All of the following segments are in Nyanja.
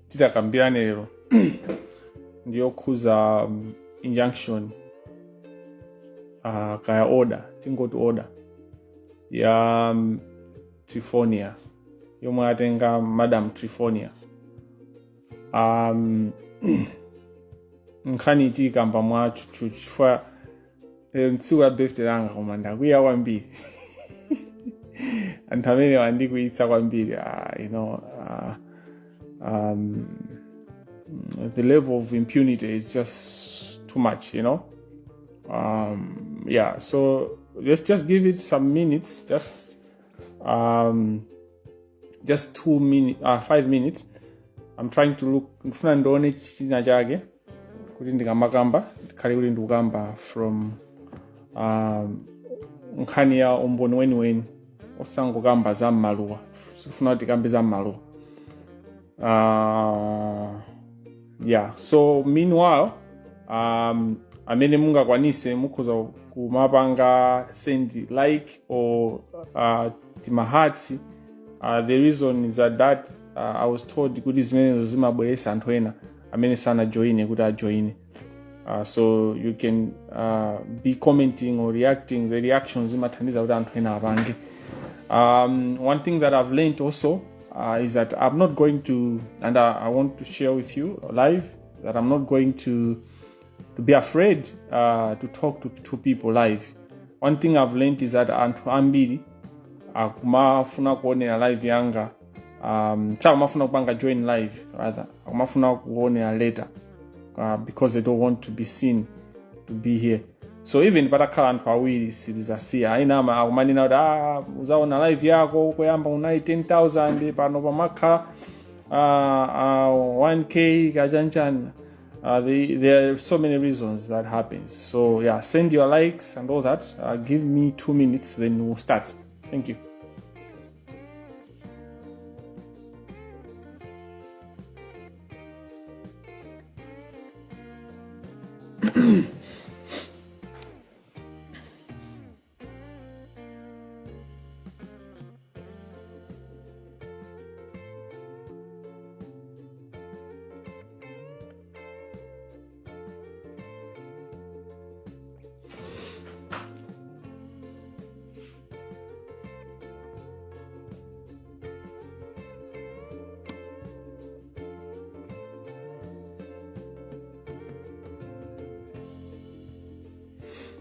titakambirane lero ndiyokhuza injunction kaya order tingoti order ya Trifonia yomwe atenga Madam Trifonia. Nkhani tikamba mwacho chifukwa tsiku la birthday langa koma ndakwiya kwambiri anthu amene andikuitsa kwambiri the level of impunity is just too much, so let's just give it some minutes, just 5 minutes. I'm trying to look ndifuna ndione china chake kuti ndikamakamba ndikhale kuti ndikukamba from nkhani ya umboni weniweni osangokamba za m'maluwa, sifuna kuti kambe za m'maluwa. So meanwhile amene mungakwanise mukhoza kumapanga send like or tima hearts. The reason is that I was told kuti zimenezo zimabweresa anthu ena amene sana join kuti ajoin. So you can be commenting or reacting. The reactions zimathandiza kuti anthu ena apange. One thing that I've learned also is that I'm not going to, and I want to share with you live, that I'm not going to be afraid to talk to people live. One thing I've learned is that anthu ambiri akumafuna kuonera live yanga, mafuna kupanga join live rather, akumafuna kuonera later because they don't want to be seen to be here. So even patakhala anthu awiri silizasiya ainama akumanena kuti uzaona live yako kuyamba unali 10,000 pano pamakhala 1k kachanchani. There are so many reasons that happens. So yeah, send your likes and all that. Give me 2 minutes, then we'll start. Thank you.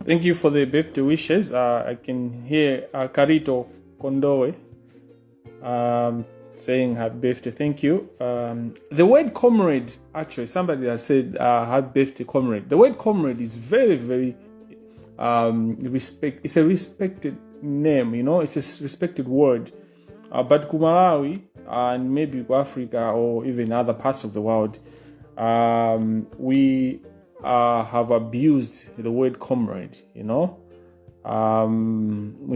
Thank you for the birthday wishes. I can hear Carito Kondowe saying happy birthday. Thank you. The word comrade, actually, somebody has said happy birthday, comrade. The word comrade is very, very it's a respected name, it's a respected word. But Kumalawi and maybe Africa or even other parts of the world, we have abused the word comrade, we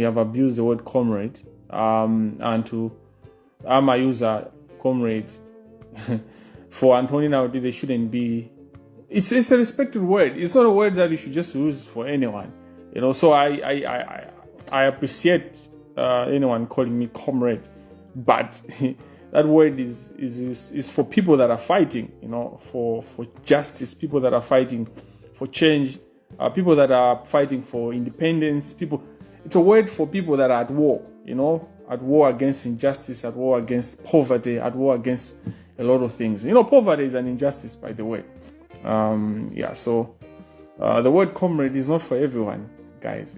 have abused the word comrade, and to use a comrade for Anthony nowadays, they shouldn't be. It's a respected word. It's not a word that you should just use for anyone, So I appreciate anyone calling me comrade, but that word is for people that are fighting, for justice, people that are fighting for change, people that are fighting for independence, people. It's a word for people that are at war, at war against injustice, at war against poverty, at war against a lot of things. Poverty is an injustice, by the way. So the word comrade is not for everyone, guys,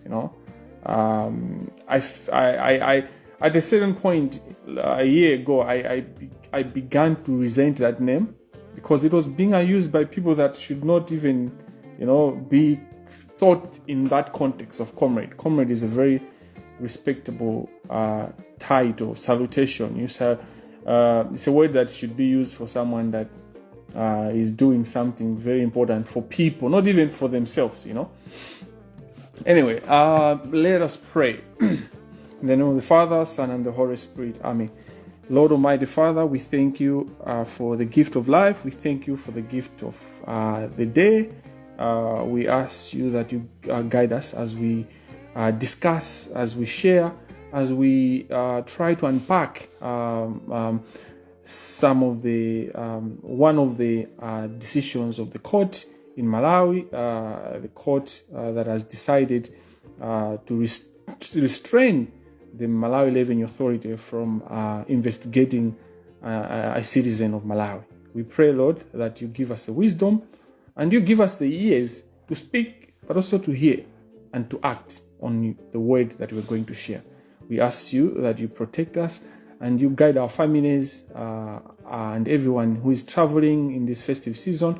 I at a certain point a year ago, I began to resent that name because it was being used by people that should not even, be thought in that context of comrade. Comrade is a very respectable title, salutation. It's a word that should be used for someone that is doing something very important for people, not even for themselves, Anyway, let us pray. In the name of the Father, Son, and the Holy Spirit. Amen. Lord Almighty Father, we thank you for the gift of life. We thank you for the gift of the day. we ask you that you guide us as we discuss, as we share, as we try to unpack some of the one of the decisions of the court in Malawi, the court that has decided to restrain the Malawi Revenue Authority from investigating a citizen of Malawi. We pray, Lord, that you give us the wisdom and you give us the ears to speak, but also to hear and to act on the word that we're going to share. We ask you that you protect us and you guide our families and everyone who is traveling in this festive season.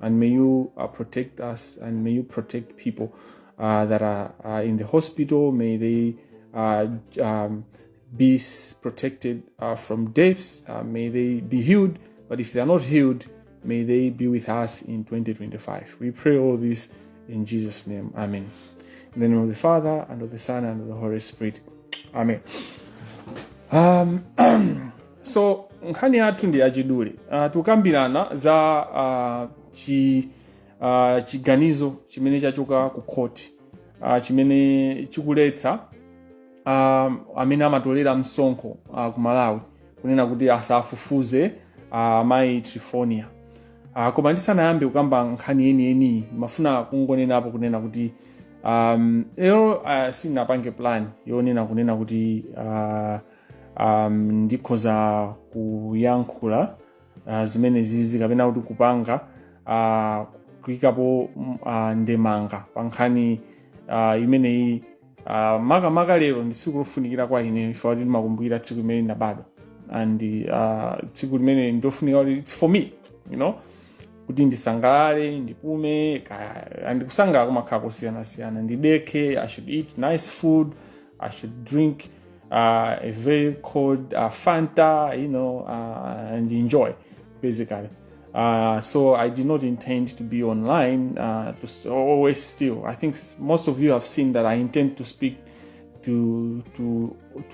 And may you protect us, and may you protect people that are in the hospital. May they be protected from deaths. May they be healed. But if they are not healed, may they be with us in 2025. We pray all this in Jesus' name. Amen. In the name of the Father, and of the Son, and of the Holy Spirit. Amen. So nkhani yathu ndi yachidule. Tukambirana za chiganizo chimene chachoka ku court, chimene chikuletsa amene amatolera msonkho ku Malawi kunena kuti asafufuze amayi Trifonia. Koma ndisanayambe kukamba nkhani yeniyeni mafuna kungonenapo kunena kuti lero sinapange plan yonena kunena kuti ndikhoza kuyankhula zimene zizi kapena kuti kupanga kuyikapo ndemanga pa nkhani imeneyi. Maka lero ndi tsiku lofunikira kwa ine ifa kuti ndimakumbukira tsiku limene ndinabadwa, and tsiku limene ndofunika kuti it's for me, kuti ndisangalale, ndipume, ndikusangala kumakhala kosiyanasiyana, ndideke. I should eat nice food, I should drink a very cold Fanta, and enjoy, basically. So I did not intend to be online to always still. I think most of you have seen that I intend to speak to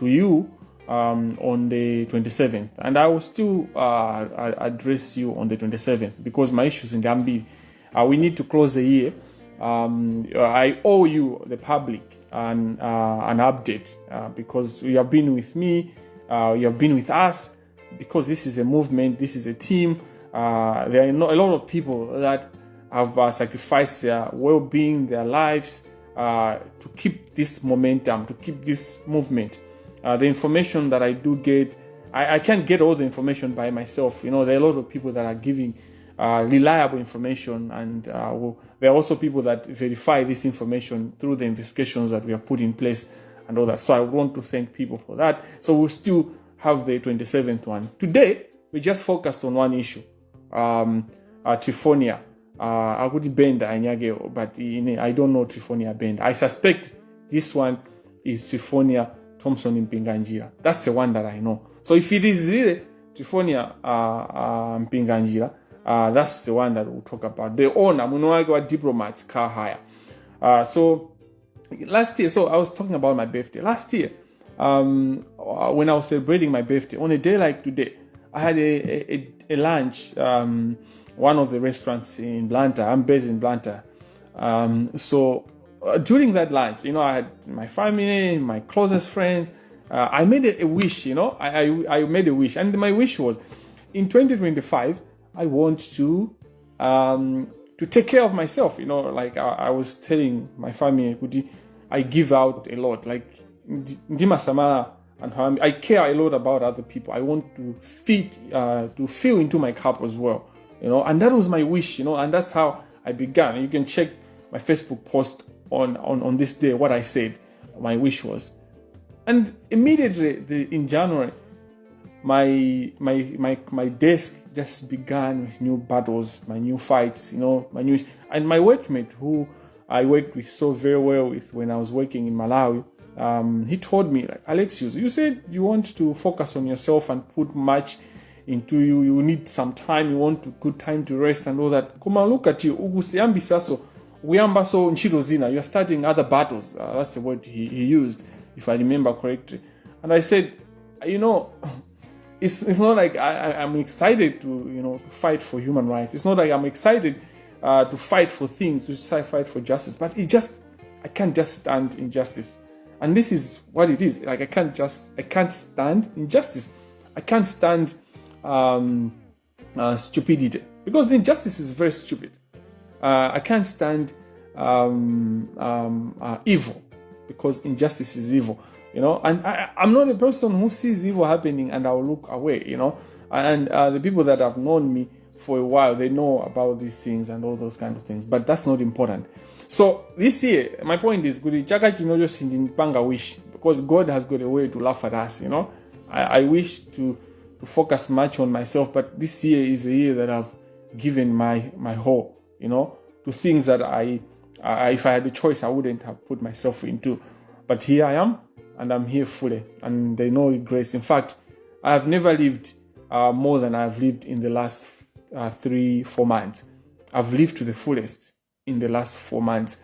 you on the 27th, and I will still address you on the 27th because my issues in Gambia. We need to close the year. I owe you, the public, an update because you have been with me, you have been with us, because this is a movement, this is a team. There are a lot of people that have sacrificed their well-being, their lives to keep this momentum, to keep this movement. The information that I do get, I can't get all the information by myself. There are a lot of people that are giving reliable information, and there are also people that verify this information through the investigations that we have put in place and all that. So I want to thank people for that. So we'll still have the 27th one. Today, we just focused on one issue. Trifonia. I could bend Anyageo, but I don't know Trifonia bend. I suspect this one is Trifonia Thompson Mpinganjira. That's the one that I know. So if it is really Trifonia Mpinganjira, that's the one that we'll talk about. The owner, Munoagwa Diplomats Car Hire. So last year, I was talking about my birthday. Last year, when I was celebrating my birthday, on a day like today, I had a lunch, one of the restaurants in Blantyre. I'm based in Blantyre. So during that lunch, I had my family, my closest friends. I made a wish, I made a wish. And my wish was, in 2025, I want to take care of myself. Like I was telling my family, I give out a lot. Like, Ndima Samara, and I care a lot about other people. I want to fill into my cup as well, and that was my wish, and that's how I began. You can check my Facebook post on this day, what I said my wish was. And immediately in January, my desk just began with new battles, my new fights, and my workmate who I worked with so very well with when I was working in Malawi, he told me, like, Alexius, you said you want to focus on yourself and put much into you. You need some time. You want good time to rest and all that. Come on, look at you. You're starting other battles. That's the word he used, if I remember correctly. And I said, it's not like I'm excited to fight for human rights. It's not like I'm excited to fight for things, to fight for justice. But I can't just stand injustice. And this is what it is. Like I can't stand injustice. I can't stand stupidity, because injustice is very stupid. I can't stand evil, because injustice is evil. And I'm not a person who sees evil happening and I'll look away. And the people that have known me for a while, they know about these things and all those kind of things. But that's not important. So this year, my point is, wish, because God has got a way to laugh at us. I wish to focus much on myself, but this year is a year that I've given my whole, to things that if I had a choice, I wouldn't have put myself into. But here I am, and I'm here fully, and they know grace. In fact, I have never lived more than I've lived in the last 3-4 months. I've lived to the fullest in the last 4 months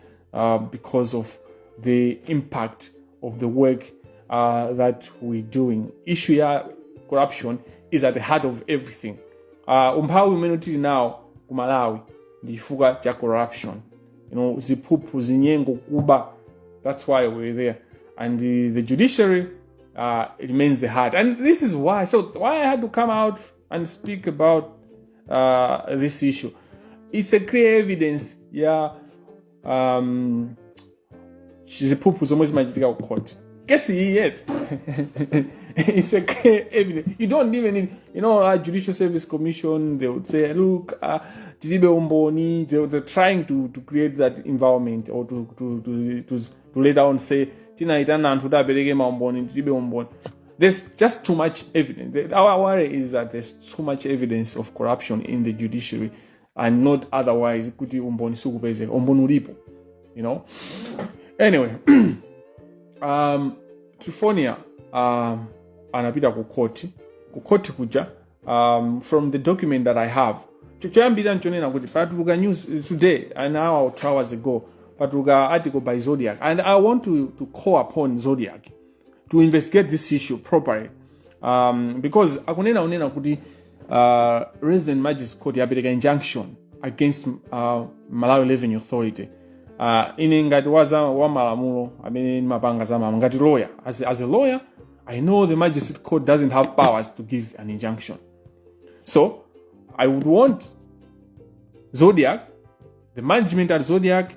because of the impact of the work that we're doing. Issue ya corruption is at the heart of everything. Umphawi umene now kumalawi ndifuka cha corruption. Ziphuphu zinyengo kuba. That's why we're there. And the judiciary remains the heart. And this is why I had to come out and speak about this issue. It's a clear evidence ziphuphu zomwe zimachitika ku court. Guess yet. It's a clear evidence. You don't even need, Judicial Service Commission, they would say, look, Tilibe Umboni, they're trying to create that environment, or to lay down, say, there's just too much evidence. Our worry is that there's too much evidence of corruption in the judiciary, and not otherwise. Anyway, Trifonia anapita ku court kuja from the document that I have. Choyambira nchonena kuti patuluka news today, an hour or 2 hours ago, patuluka article by Zodiac, and I want to call upon Zodiac to investigate this issue properly, because akunena kuti resident magistrate court yapereka injunction against Malawi Revenue Authority. Ine ngati wa malamulo amene mapanga zamama ngati lawyer, as a lawyer, I know the magistrate court doesn't have powers to give an injunction. So I would want Zodiac, the management at Zodiac,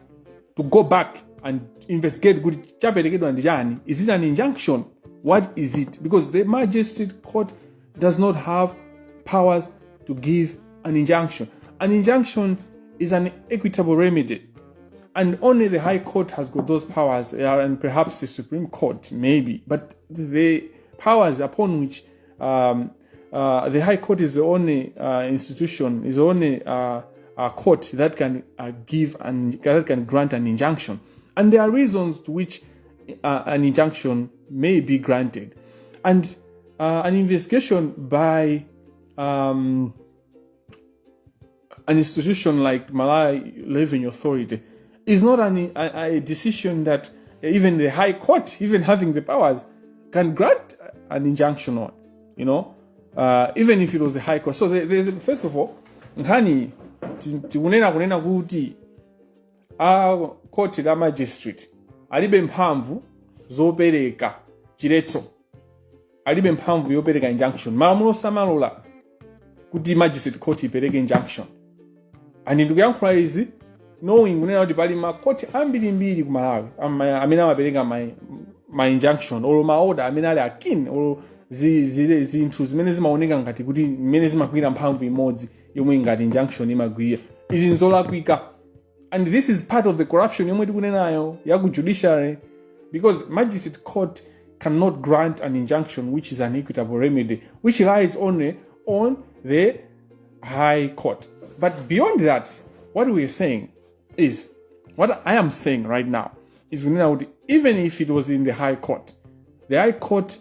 to go back and investigate. Is it an injunction? What is it? Because the magistrate court does not have powers to give an injunction. An injunction is an equitable remedy, and only the High Court has got those powers, and perhaps the Supreme Court, maybe. But the powers upon which the High Court is the only institution, is the only court that can give and that can grant an injunction. And there are reasons to which an injunction may be granted. And an investigation by an institution like Malawi Revenue Authority is not a decision that even the High Court, even having the powers, can grant an injunction on, even if it was the High Court. So first of all, nkhani kunena kuti court la magistrate alibe mphamvu zopereka chiletso, alibe mphamvu yopereka injunction. Malamulo samalola kuti magistrate court ipereke injunction. And ndikuyankhula izi knowing kunena kuti pali makoti ambirimbiri ku Malawi amene amapereka ma injunction or ma order amene ali akin or zinthu zimene zimaoneka ngati kuti zimene zimakwira mphamvu imodzi yomwe ngati injunction imagwira. Izi nzolakwika. And this is part of the corruption yomwe tikunenayo ya ku judiciary, because magistrate court cannot grant an injunction which is an equitable remedy, which lies only on the High Court. But beyond that, what we are saying is, what I am saying right now is, even if it was in the High Court, the High Court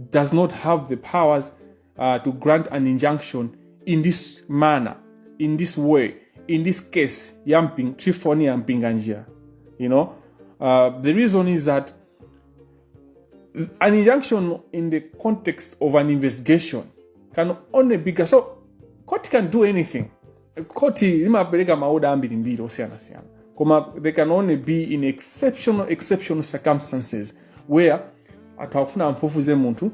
does not have the powers to grant an injunction in this manner, in this way, in this case, Trifonia Mpinganjira. The reason is that an injunction in the context of an investigation can only be, so court can do anything. koti limapereka maoda ambirimbiri osiyana-siyana, koma they can only be in exceptional circumstances where anthu akufuna amfufuze munthu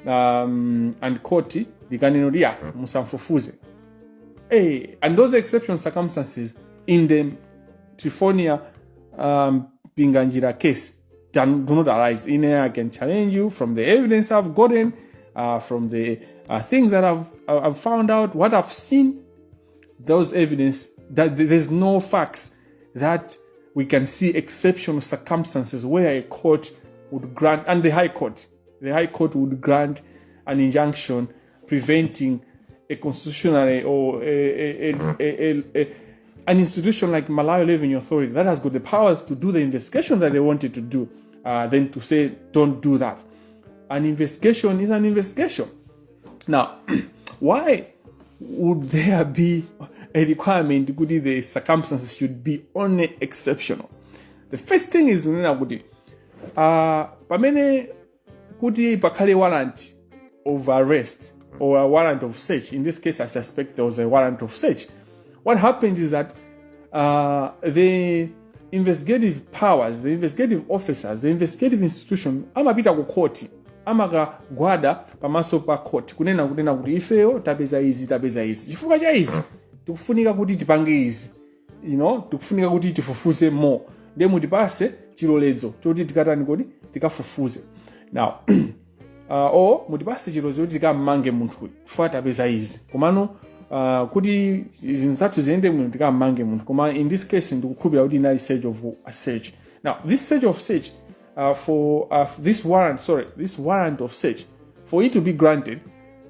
and koti likanena kuti musamfufuze. And those exceptional circumstances in the Trifonia Pinganjira case do not arise. In here I can challenge you from the evidence I've gotten, from the things that I've found out, what I've seen. Those evidence that there's no facts that we can see exceptional circumstances where a court would grant, and the High Court would grant an injunction preventing a constitutional or an institution like Malawi Revenue Authority that has got the powers to do the investigation that they wanted to do, then to say don't do that. An investigation is an investigation. Now, why would there be a requirement kuti the circumstances should be only exceptional? The first thing is pamene kuti pakhale warrant of arrest or a warrant of search. In this case, I suspect there was a warrant of search. What happens is that the investigative powers, the investigative officers, the investigative institution amapita ku court, amakagwada pamaso pa court kunena kuti ifeyo tapeza izi chifukwa cha izi tikufunika kuti tipange izi, tikufunika kuti tifufuze more, ndiye mutipase chilolezo choti tikatani kodi tikafufuze. Now o mutipase chilolezo choti tikammange munthu chifukwa tapeza izi, komano kuti zinthu zathu ziyende bwino tikammange munthu. Koma in this case ndikukhulupirira kuti inali search of a search. Now this search of search for this warrant of search, for it to be granted,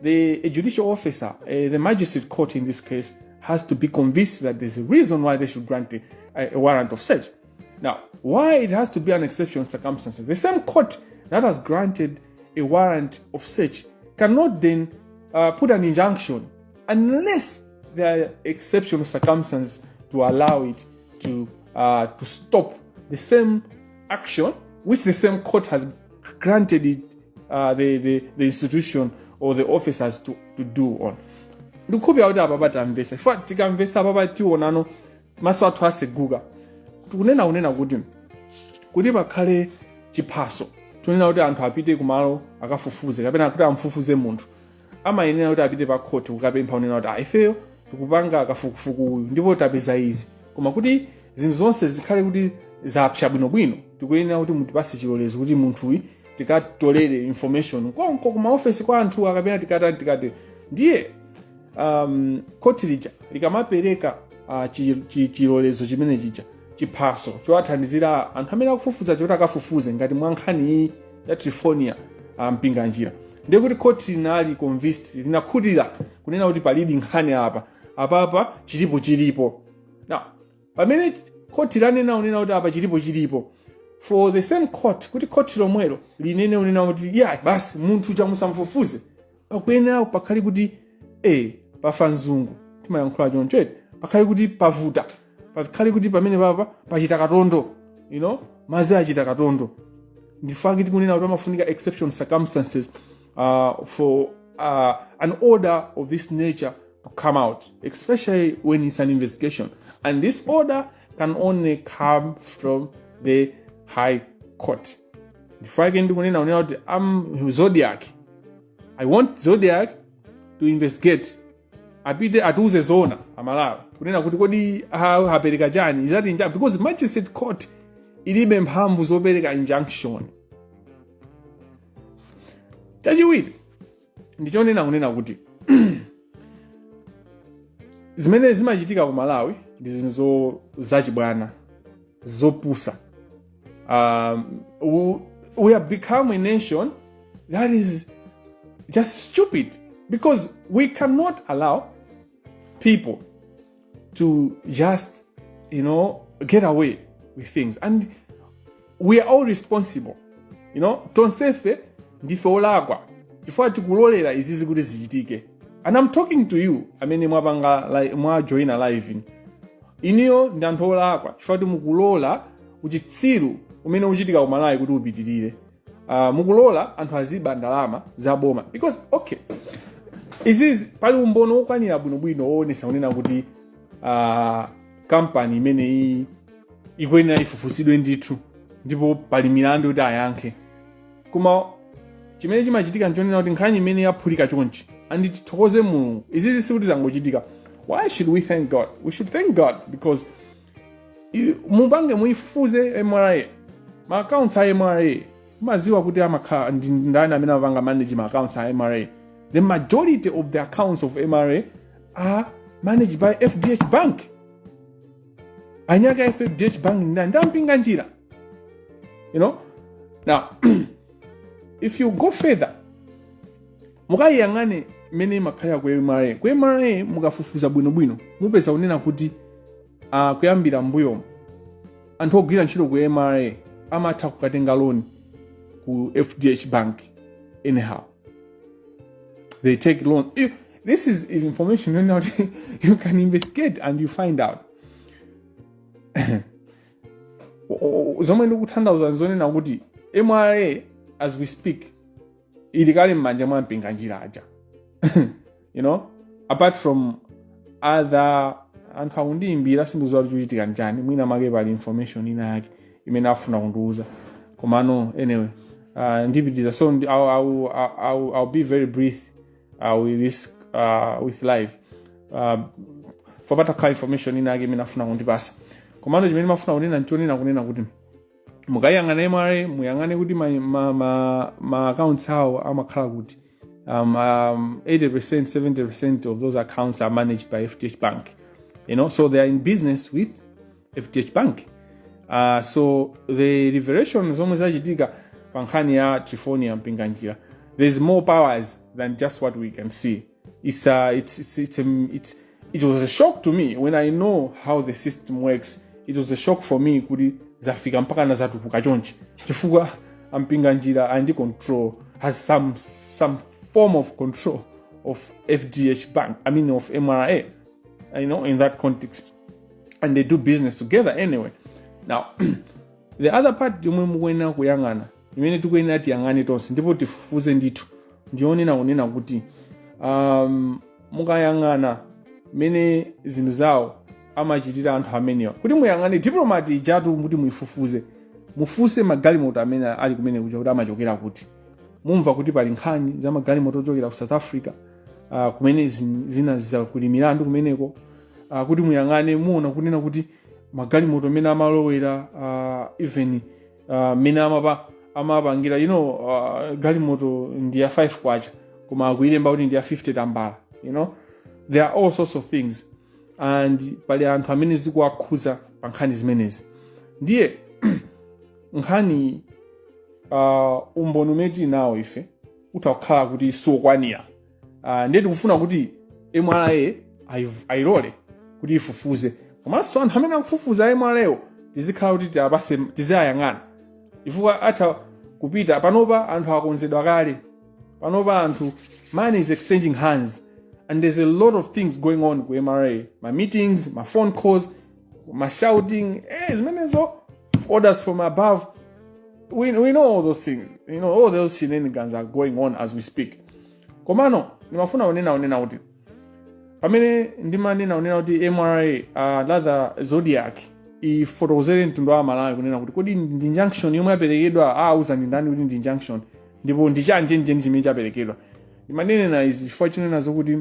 a judicial officer, the magistrate court in this case, has to be convinced that there's a reason why they should grant a warrant of search. Now, why it has to be an exceptional circumstance? The same court that has granted a warrant of search cannot then put an injunction unless there are exceptional circumstances to allow it to stop the same action which the same court has granted it the institution or the officers to do on. Ndikukhulupirira kuti apa patamvesa, chifukwa tikamvesa apa tionano maso athu aseguka. Tikunena kuti pakhale chiphaso tunena kuti anthu apite kumalo akafufuze kapena kuti amfufuze munthu, amayenera kuti apite pa court kukapempha unena kuti ifeyo tikupanga kafukufuku uyu ndipo tapeza izi, koma kuti zinthu zonse zikhale kuti zapsa bwinobwino tikuyenera kuti mutipase chilolezo kuti munthuyu tikatolere information konko kuma office kwa anthu akapena tikati ndiye court lija likamapereka chilolezo chimene chija chiphaso chowathandizira anthu amene akufufuza choti akafufuze ngati mwa nkhani ya Trifonia Mpinganjira, ndiye kuti court linali convinced, linakhutira kunena kuti palidi nkhani apa chilipo. Now pamene court lanena unena kuti apa chilipo, for the same court kuti court lomwelo linene unena kuti basi munthu chamusamfufuze, pakuyenera pakhali kuti pafa mzungu timayankhula choncho, pakhali kuti pavuta, pakhali kuti pamene papa pachita katondo, mazi achita katondo. Ndifaki tikunena kuti amafunika exceptional circumstances for an order of this nature to come out, especially when it's an investigation, and this order can only come from the High Court. Ndifaki tikunena kuti I'm Zodiac, I want Zodiac to investigate, apite atuze zona amalawi kunena kuti kodi apereka chani izati injunction, because magistrate court ilibe mphamvu zopereka injunction. Chachiwiri ndichonena kunena kuti zimene zimachitika ku Malawi ndi zinthu zachibwana zopusa. We have become a nation that is just stupid, because we cannot allow people to just get away with things, and we are all responsible. Tonsefe ndife olakwa chifukwa tikulolera izizi kuti zichitike. And I'm talking to you amene mwa joina live iniyo ndi anthu olakwa chifukwa kuti mukulola uchitsiru umene uchitika ku Malawi kuti upitirire. Mukulola anthu aziba ndalama zaboma, because izizi pali umbono okwanira bwinobwino woonesa unena kuti company imene ikuyenera ifufusidwe ndithu ndipo pali milandu kuti ayankhe. Koma chimene chimachitika nchonena kuti nkhani imene yaphulika chonchi andi tithokoze Mulungu. Izizi sikuti zangochitika. Why should we thank God? We should thank God because mubange muifufuze MRA. Ma accounts a MRA maziwa kuti amakhala ndani amene amapanga manage ma accounts a MRA. The majority of the accounts of MRA are managed by FDH Bank. Anyaka FDH Bank ndampinga njira. You know? Now, if you go further, mukayangane mene makaya kwa MRA. Kwa MRA mukafufuza bwino mupeza unena kuti kuyambira mbuyo anthu ogwira ntchito ku MRA amatha kukatenga loan ku FDH Bank anyhow. They take loan. This is information you can investigate and you find out. Zomwe ndikutanthauza nzonena kuti MRA as we speak ilikali m'manja mwa mpinga njira aja. You know, apart from other anthu akundiyimbira sindizowa kuchitika njani mwina make pali information ina yake imene afuna kundiuza komano anyway ndipitiza so I'll be very brief with this with live for better information ina yake imene afuna kundipasa komano chimene mafuna kunena nchonena kunena kuti mukayang'ana MRA muyang'ane kuti ma accounts awo amakhala kuti 80% 70% of those accounts are managed by FDH Bank. You know, so they are in business with FDH Bank. So the revelation zomwe zachitika pankhani ya Trifonia mpinga njira, there's more powers than just what we can see. It was a shock to me when I know how the system works. It was a shock for me kuti zafika mpaka na zatupuka chonchi chifukwa mpinga njira and control has some form of control of FDH Bank, I mean of MRA, you know, in that context, and they do business together anyway. Now the other part yomwe mukwena kuyang'ana imene tikuyenera tiyang'ane tonse ndipo tifufuze ndithu ndionena kunena kuti mukayang'ana mene zinthu zawo amachitira anthu amenewa kuti muyang'ane diplomati ijatu kuti muifufuze mufuse magalimoto amene ali kumene kuja kuti amachokera kuti mumva kuti pali nkhani za magalimoto ochokera ku South Africa kumene zina zakuli milandu kumeneko kuti muyang'ane muona kunena kuti magalimoto amene amalowera even mene amapangira you know galimoto ndi ya 5 kwacha koma akuilemba kuti ndi ya 50 tambala, you know, there are all sorts of things and pali anthu amene zikuakhuza pa nkhani zimenezi ndiye nkhani umboni umeti nawo ife utakhala kuti sokwanira ndiye tikufuna kuti MRA ayilole kuti ifufuze komanso anthu amene akufufuza MRA tizikhala kuti tizayang'ana chifukwa atha kupita panopa anthu akonzedwa kale panopa anthu money is exchanging hands and there's a lot of things going on ku MRA, my meetings, my phone calls, my shouting, zimenezo orders from above. We know all those things, you know, all those shenanigans are going on as we speak. Komano nimafuna unena kuti pamene ndimanena unena kuti MRA latha Zodiac ifotokozere mtundu wa Malawi kunena kuti kodi ndi injunction yomwe yaperekedwa auza ndi ndani kuti ndi injunction ndipo ndi chanjenje chimene chaperekedwa ndimanena izi chifukwa chinena zokuti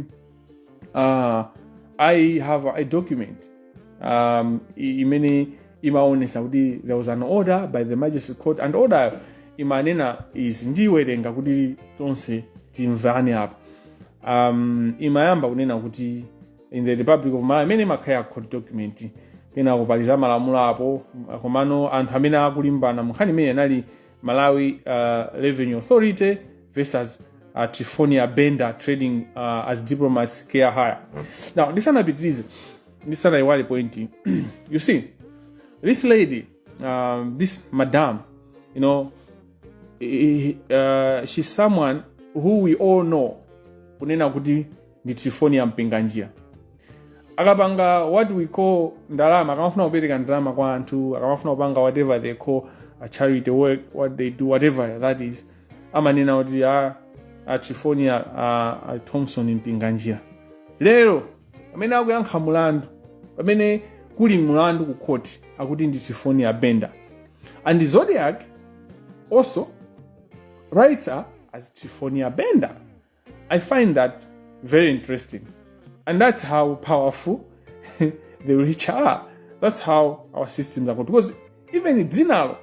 I have a document imene imaonesa kuti there was an order by the Majesty Court and order imanena is ndiwerenga kuti tonse timvane apa imayamba kunena kuti in the Republic of Malawi imene imakhala court document kena kupaliza malamulo apo komano anthu amene akulimbana mkhani imene anali Malawi Revenue Authority versus Trifonia Bender trading as diplomats care hire. Now ndisanapitirize ndisanayiwale point you see this lady this madam, you know, she's someone who we all know kunena kuti ndi Trifonia mpinga njira akapanga what we call ndalama akamafuna kupereka ndalama kwa anthu akamafuna kupanga whatever they call a charity work, what they do, whatever that is, amanena kuti Trifonia Thompson mpinga njira lero amene akuyankha mulandu pamene kuli mlandu ku court akuti ndi Trifonia Bender. And the Zodiac also writes her as Trifonia Bender. I find that very interesting. And that's how powerful the rich are. That's how our systems are. Because even Zinalo,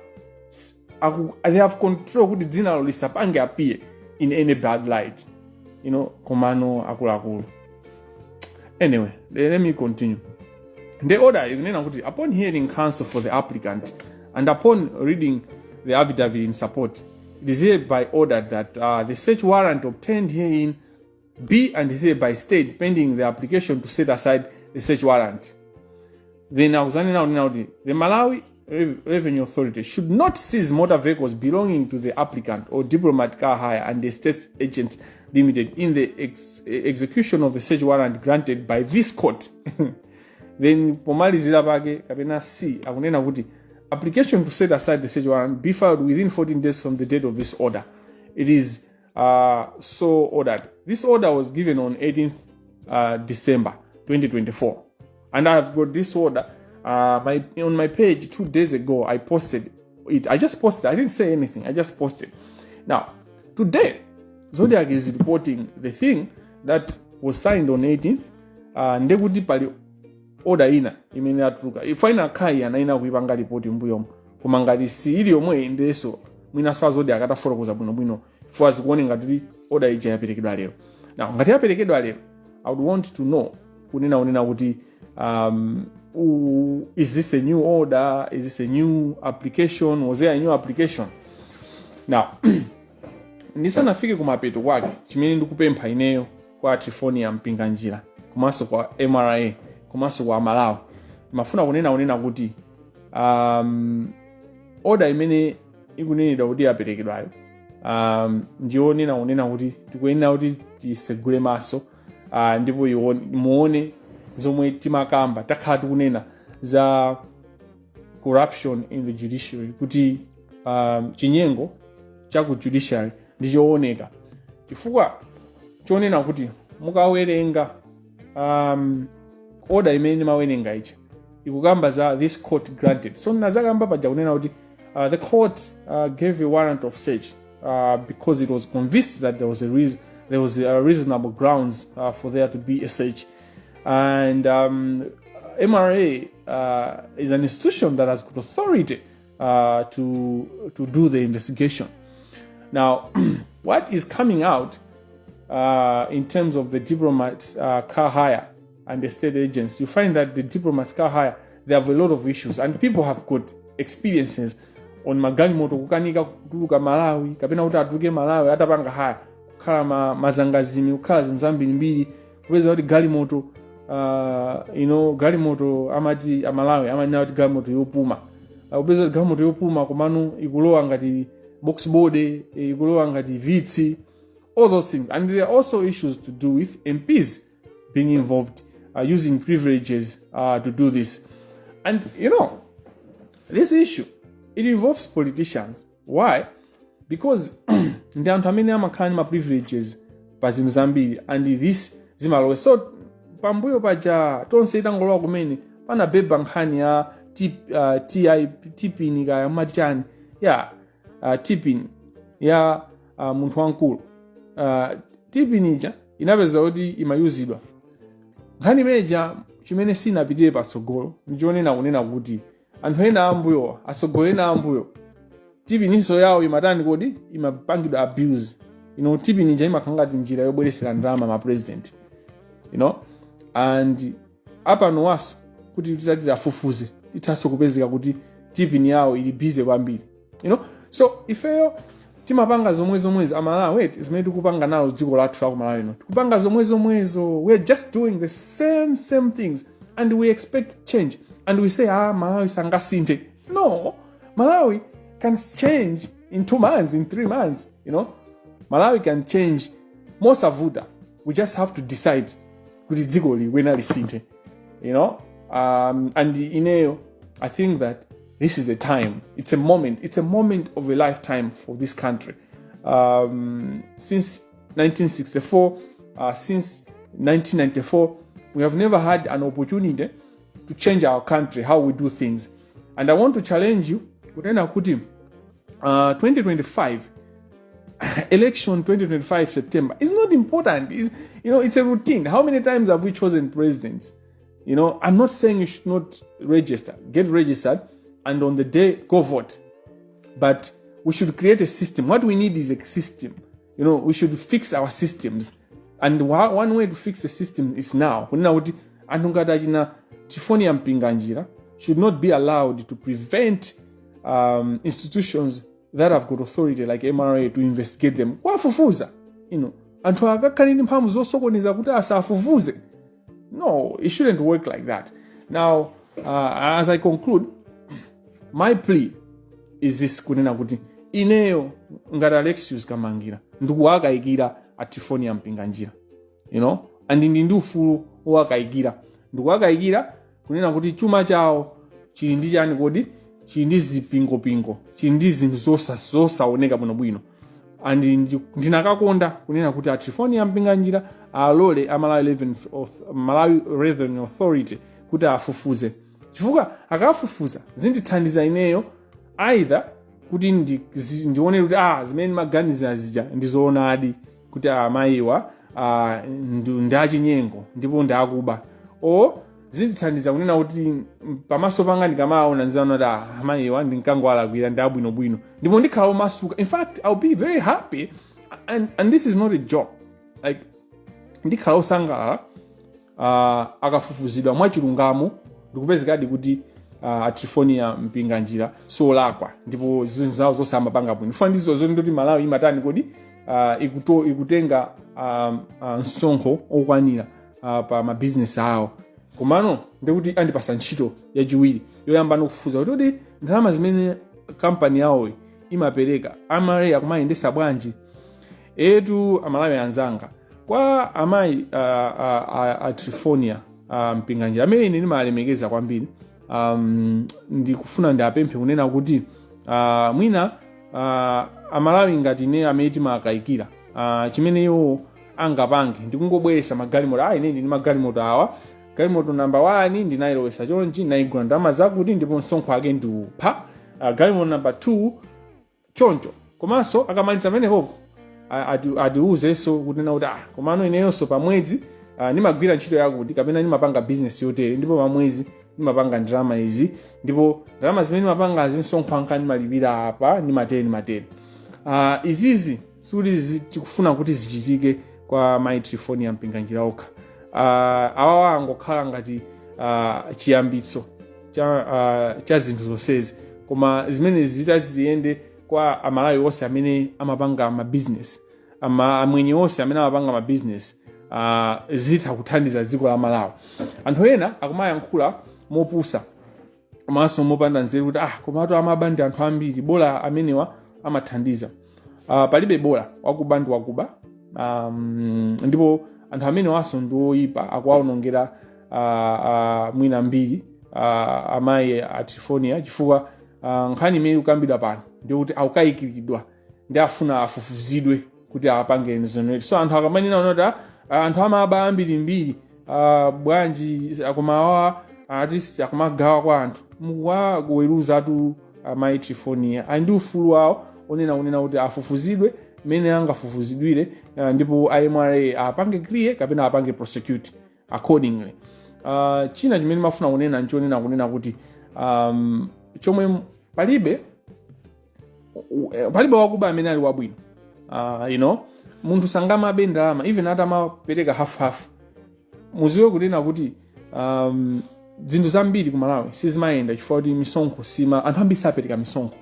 they have control with Zinalo lisapange appear in any bad light. Komano akula. Anyway, let me continue. The order, upon hearing counsel for the applicant and upon reading the affidavit in support, it is hereby ordered that the search warrant obtained herein be and is hereby stayed pending the application to set aside the search warrant. Then the Malawi Revenue Authority should not seize motor vehicles belonging to the applicant or diplomat car hire and the state agent limited in the execution of the search warrant granted by this court. Then pomalizira pake kapena C akunena kuti application to set aside the search warrant be filed within 14 days from the date of this order. It is so ordered. This order was given on 18th December 2024. And I have got this order on my page 2 days ago. I posted it. I just posted. I didn't say anything. I just posted. Now, today, Zodiac is reporting the thing that was signed on 18th. Ndekuti pali order ina imene atuluka. Ifaina kai anaina kuipanga report mbuyomo. Koma ngati si ili yomwe indeso mwina swa Zodiac atafotokoza bwino for zikuone ngati order ija yaperekedwa lero. Now, ngati yaperekedwa lero, I would want to know kunena kuti is this a new order? Is this a new application? Was there a new application? Now, ndisanafike kumapeto kwake chimene ndikupempha ineyo kwa Trifonia Mpinganjira komanso kwa MRA komanso kwa Malawi mafuna kunena kuti order imene ikunenedwa kuti yaperekedwayo ndionena kuti tikuyenera kuti tisegule maso ndipo muone zomwe timakamba takhala tikunena za corruption in the judiciary kuti chinyengo cha ku judiciary ndichooneka chifukwa chonena kuti mukawerenga order imene mawerenga ichi ikukamba za this court granted. So nazakamba paja kunena kuti the court gave a warrant of search because it was convinced that there was a reasonable grounds for there to be a search. And MRA is an institution that has got authority to do the investigation. Now, what is coming out in terms of the diplomats car hire and the state agents, you find that the diplomats car hire, they have a lot of issues, and people have got experiences on magalimoto kukanika kutuluka Malawi kapena kuti atuluke Malawi atapanga haya kukhala mazangazini kukhala zinthu zambirimbiri kupeza kuti galimoto galimoto amati Amalawi amanena kuti galimoto yopuma kupeza kuti galimoto yopuma komano ikulowa ngati box body ikulowa ngati vitsi, all those things. And there are also issues to do with MPs being involved, using privileges to do this. And this issue, it involves politicians. Why? Because ndi anthu amene amakhala ma privileges pa zinthu zambiri, and this zimalowe. So pambuyo paja tonse itangolowa kumene panabeba nkhani ya tipini kaya machani ya tipini ya munthu wankulu. Tipini ija inapeza kuti imayuzidwa nkhani meja chimene sinapitire patsogolo ndichonena kunena kuti anthu ena ambuyo asogolena ambuyo tipininso yawo imatani kodi imapangidwa abuse. Tipini ija imakhala ngati njira yobweresera ndalama ma president, and apa nowaso kuti titati afufuze tithaso kupezeka kuti tipini yawo ili busy kwambiri. So ifeyo timapanga zomwezomwezo Amalawi zimene tikupanga nazo dziko lathu la Malawi tikupanga zomwezomwezo, we're just doing the same things and we expect change, and we say Malawi sangasinte. No, Malawi can change in 2 months, in 3 months. Malawi can change mosavuta. We just have to decide kuti dziko liwena lisinte. And I think that this is a time, it's a moment of a lifetime for this country. Since 1964, since 1994, we have never had an opportunity to change our country, how we do things. And I want to challenge you, kunena kuti 2025 election 2025 September is not important. It's a routine. How many times have we chosen presidents? I'm not saying you should not register. Get registered, and on the day go vote. But we should create a system. What we need is a system. We should fix our systems. And one way to fix the system is now. Tifonia Mpinganjira should not be allowed to prevent institutions that have got authority like MRA to investigate them. Kwafufuza, anthu akakhalini mphamvu zosokoneza kuti asafufuze. No, it shouldn't work like that. Now, as I conclude, my plea is this: kunena kuti ineyo ngati Alexius Kamangira ndikuwakayikira Tifonia Mpinganjira, and ndi ufulu owakayikira. Ndikuwakayikira kunena kuti chuma chawo chili ndi chani kodi, chili ndi zipingopingo, chili ndi zinthu zosaoneka bwinobwino. And ndinakakonda kunena kuti Tifonia Mpinganjira alole Malawi Revenue Authority kuti afufuze. Chifukwa akafufuza zindithandiza ineyo either kuti ndione kuti zimene maganiza zija ndizoonadi kuti amayiwa ndachinyengo ndipo ndakuba, o zindithandiza kunena kuti pamaso panga ndikamaona ndizaona kuti amayiwa ndinkangwalakwira ndabwinobwino ndipo ndikhala masuka. In fact, I'll be very happy, and this is not a joke. Like, ndikhala osangalala akafufuzidwa mwachilungamo ndikupezekadi kuti Tifonia Mpinganjira solakwa ndipo zinthu zawo zosamba panga bwino. Funa ndizo ndoti Malawi imatani kodi ikutenga msonkho okwanira pa mabusiness awo. Komano ndikuti andipasa ntchito yachiwiri yoyamba nokufufuza kuti ndalama zimene company yawo imapereka amale akumayendesa bwanji. Etu amalawi anzanga, kwa amayi Tifonia Mpinganjira amene ndimalemekeza kwambiri, ndikufuna ndiapemphe kunena kuti mwina amalawi ngati ine amene timakayikira chimene iwo angapange ndikungobweresa magalimoto. Ine ndi magalimoto awa, galimoto number 1 ndinayilowesa chonchi, ndinayigula ndalama zakuti ndipo msonkho wake ndiupha. Galimoto number 2 choncho. Komanso akamaliza pamene popo atiuzenso kunena kuti komano ineyonso pamwezi ndimagwira ntchito yakuti kapena ndimapanga business yotere ndipo pamwezi ndimapanga ndalama izi, ndipo ndalama zimene ndimapanga msonkho wanga ndimalipira apa ndimateni. Izizi suli tikufuna kuti zichitike kwa mayi Tifonia Mpinganjira okha. Awawa angokhala ngati chiyambitso cha zinthu zonsezi, koma zimene zitaziyende kwa amalawi onse amene amapanga mabusiness, amwenye onse amene amapanga mabusiness zitha kuthandiza dziko la Malawi. Anthu ena akumayankhula mopusa komanso mopanda nzeru kuti komatu amabandi anthu ambiri, bola amenewa amathandiza. Palibe bola wakuba ndi wakuba, ndipo anthu amene waso ndi oyipa akuwaonongera mwina mbiri amayi Tifonia, chifukwa nkhani imene ikukambidwa pano ndikuti akukayikiridwa ndi afuna afufuzidwe kuti apange zoneti. So anthu akamanena kuti anthu amaba ambirimbiri bwanji akumawa artist akumagawa kwa anthu mukuweruza atu amayi Tifonia andi ufulu wawo onena kuti afufuzidwe mene angafufuzidwire, ndipo IMRA apange clear kapena apange prosecute accordingly. China chimene mafuna kunena nchonena kunena kuti chomwe palibe wakuba amene ali wabwino. Munthu sangamabe ndalama even atamapereka half. Muziwe kunena kuti zinthu zambiri ku Malawi sizimayenda chifukwa kuti misonkho anthu ambiri sapereka misonkho.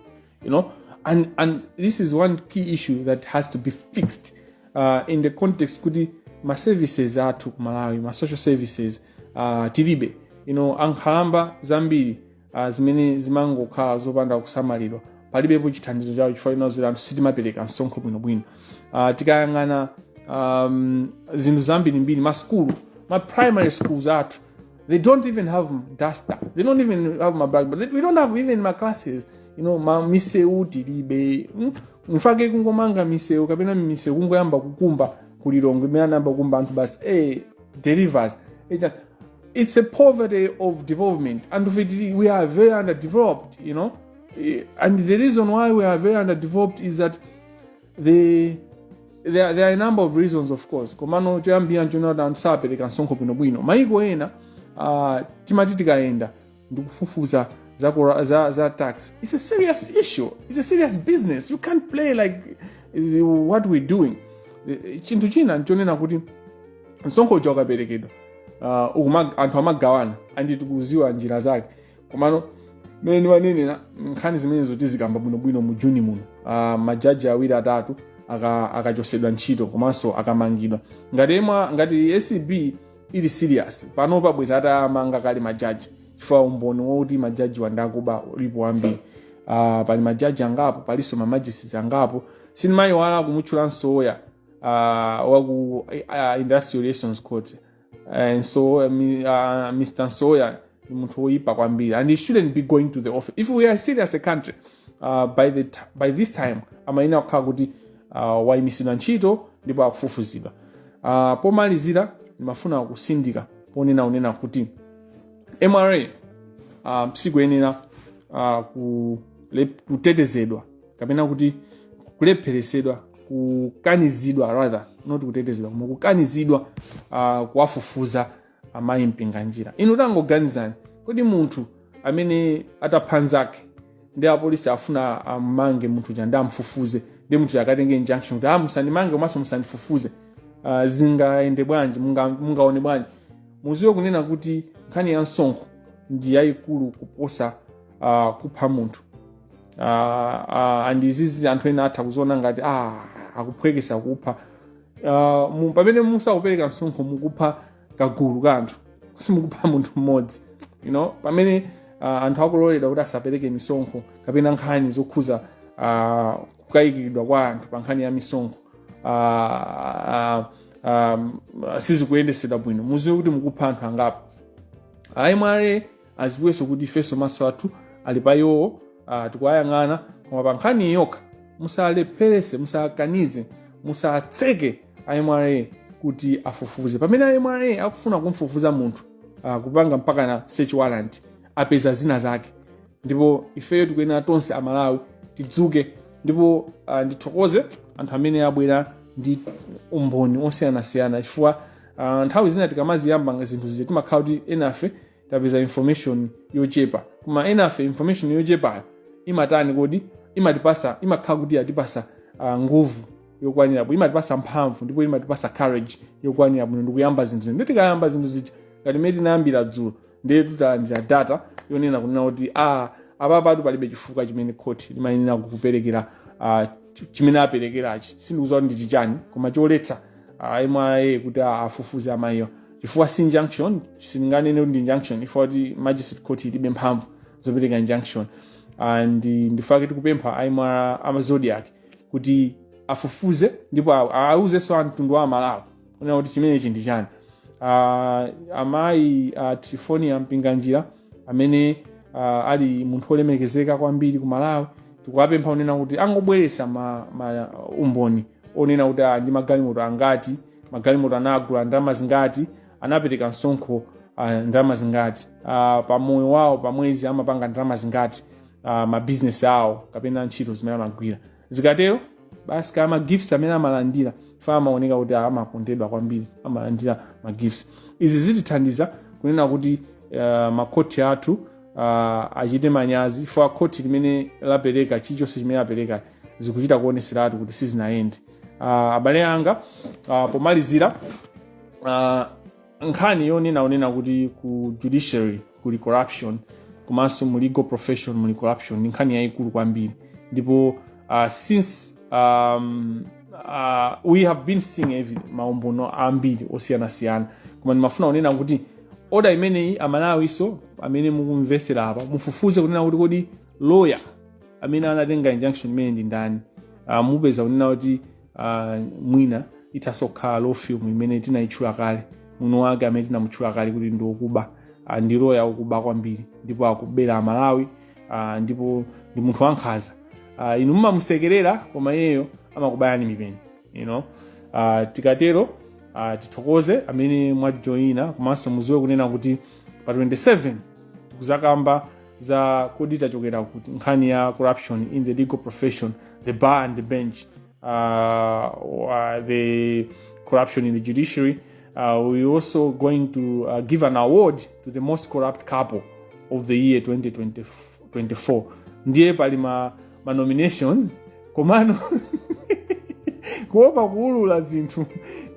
And this is one key issue that has to be fixed in the context kuti ma services athu ku Malawi, ma social services tilibe. Ankhalamba zambiri zimene zimangokhala zopanda kusamalidwa, palibepo chithandizo chawo chifukwa kuti anthu sitimapereka msonkho bwinobwino. Tikayang'ana zinthu zambirimbiri, ma primary schools athu, they don't even have duster, they don't even have my blackboard, we don't have even my classes. Miseu tilibe. Mfake kungomanga miseu kapena miseu kungoyamba kukumba kulilongo imene anamba kukumba anthu basi delivers. it's a poverty of development, and we are very underdeveloped, and the reason why we are very underdeveloped is that there are a number of reasons, of course. Komano choyambira nchona sapereka msonkho bwinobwino maiko ena timati tikaenda ndikufufuza za tax. It's a serious issue, it's a serious business. You can't play like what we're doing. Chinthu china nchonena kuti msonkho uja ukaperekedwa anthu amagawana andi tikuziwa njira zake. Komano mene wanenena nkhani zimene zotizikamba bwinobwino mu Juni muno majaji awiri atatu akachosedwa ntchito komanso akamangidwa ngati SCB ili serious pano pabweza atamanga kale majaji chifukwa umboni woti majaji wandakuba ulipo ambiri. Pali majaji angapo, paliso mamajisiti angapo. Sinimayi wala kumutchula Nsoya waku Industrial Relations Court. And so Mr. Nsoya ni munthu woyipa kwambiri, and he shouldn't be going to the office. If we are serious as a country, by this time amaina kukhala kuti waimisidwa ntchito ndipo akufufuzidwa. Pomalizira nimafuna kusindika ponena kuti MRA sikuyenera kutetezedwa kapena kuti kulepheresedwa, kukanizidwa, rather not kutetezedwa koma kukanizidwa kuwafufuza amayi mpinganjira. Inu tangoganizani, kodi munthu amene atapha nzake ndi apolisi afuna amange munthu uja ndi amfufuze, ndi munthu akatenge injunction kuti musandimange komanso musandifufuze, zingaende bwanji, mungaone bwanji? Muziwe kunena kuti nkhani ya msonkho ndi yayikulu kuposa kupha munthu. Andizizi anthu ena atha kuziona ngati akuphwekesa kupha. Pamene musakupereka msonkho mukupha kagulu ka anthu, simukupha munthu mmodzi. Pamene anthu akuloledwa kuti asapereke misonkho kapena nkhani zokhuza kukayikidwa kwa anthu pa nkhani ya misonkho sizikuyendesedwa bwino, muziwe kuti mukupha anthu angapo. MRA aziwenso kuti ifenso maso athu ali pa iwo, tikuwayang'ana, koma pa nkhani yokha musalepherese, musakanize, musatseke MRA kuti afufuze. Pamene MRA akufuna kumfufuza munthu kupanga mpaka na search warrant, apeza zina zake. Ndipo ifeyo tikuyenera tonse amalawi tidzuke ndipo ndithokoze anthu amene abwera ndi umboni osiyanasiyana, chifukwa nthawi zina tikamaziyamba zinthu zije timakhala kuti enafe tapeza information yochepa, koma enafe information yochepa imatani kodi imakhala kuti yatipasa nguvu yokwanira bwino, imatipasa mphamvu ndipo imatipasa courage yokwanira bwino ndikuyamba zinthu. Ndi tikayamba zinthu zija ngati meti nayambira dzulo ndiye tutalandira data yonena kunena kuti apapatu palibe chifukwa chimene court limayenera kukuperekera chimene aperekerachi. Sindikudziwa kuti ndi chani koma choletsa MRA kuti afufuze amayiwa, chifukwa si injunction, sininganene kuti ndi injunction chifukwa kuti magistrate court ilibe mphamvu zopereka injunction. And ndifake tikupempha MRA Zodiac kuti afufuze ndipo auzenso anthu wa Malawi kunena kuti chimenechi ndi chani. Amayi Trifonia Mpinganjira amene ali munthu olemekezeka kwambiri ku Malawi, tikuwapempha kunena kuti angobweresa umboni onena kuti ndi magalimoto angati, magalimoto anagula ndalama zingati, anapereka msonkho ndalama zingati, pamoyo wawo pamwezi amapanga ndalama zingati, mabusiness awo kapena ntchito zimene amagwira. Zikatero basi kama gifts amene amalandira fama maoneka kuti amakondedwa kwambiri, amalandira magifts. Izi zitithandiza kunena kuti makoti athu achite manyazi, for koti limene lapereka chichonse chimene apereka zikuchita kuoneseratu kuti sizinayendi. Abale anga, pomalizira nkhani yonena kuti ku judiciary kuli corruption, komanso mu legal profession muli corruption, ni nkhani yayikulu kwambiri. Ndipo since we have been seeing maumbono ambiri osiyanasiyana, koma ndimafuna kunena kuti oda imeneyi amalawiso amene mukumvetsera apa mufufuze kunena kuti kodi lawyer amene anatenga injunction imene ndi ndani. Mupeza kunena kuti mwina itasokhala law firm imene tinayitchula kale, muno wake amene tinamutchula kale kuti ndi okuba, ndi lawyer okuba kwambiri ndipo akubera Malawi, ndipo ndi munthu wankhanza. Inu mumamusekerera koma iyeyo amakubayani mipeni. Tikatero tithokoze amene mwajoyina komanso muziwe kunena kuti pa 27 kuzakamba za kodi tachokera kuti nkhani ya corruption in the legal profession, the bar and the bench, the corruption in the judiciary. We're also going to give an award to the most corrupt couple of the year 2024. Ndiye pali ma nominations komano kuopa kuulula zinthu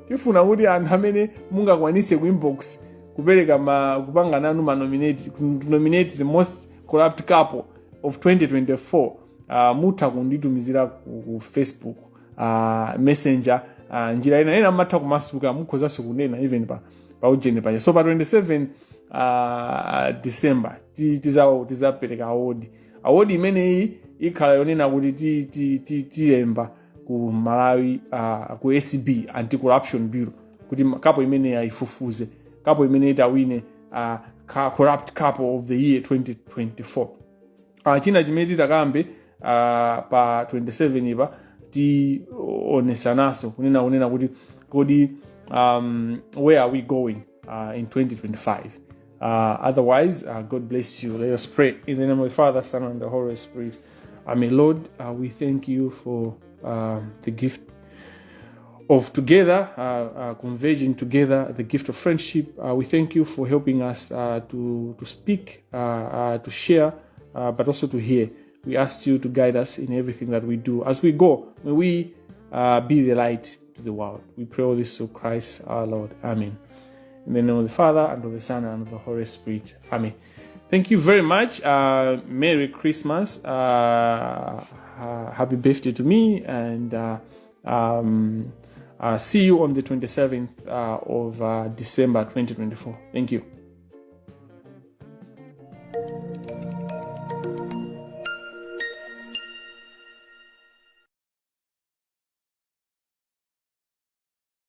tifuna kuti anthu amene mungakwanise ku inbox kupereka kupanga nanu nominate the most corrupt couple of 2024. Mutha kunditumizira ku Facebook messenger, njira ina matha kumasuka mukhozanso kunena even pa ujeni panje. So pa 27 December tizapereka award imene ikhala yonena kuti tilemba ku Malawi ku ACB Anti-Corruption Bureau kuti kapo imene ayifufuze, kapo imene itawine corrupt couple of the year 2024. China chimene titakambe pa 27 ipa tionesanaso kunena kuti kodi where are we going in 2025. Otherwise, God bless you. Let us pray. In the name of the Father, Son, and the Holy Spirit. Amen. Lord, we thank you for the gift of together, converging together, the gift of friendship. We thank you for helping us to speak, to share, but also to hear. We ask you to guide us in everything that we do. As we go, may we be the light to the world. We pray all this through Christ our Lord. Amen. In the name of the Father, and of the Son, and of the Holy Spirit. Amen. Thank you very much. Merry Christmas. Happy birthday to me. And see you on the 27th of December 2024. Thank you.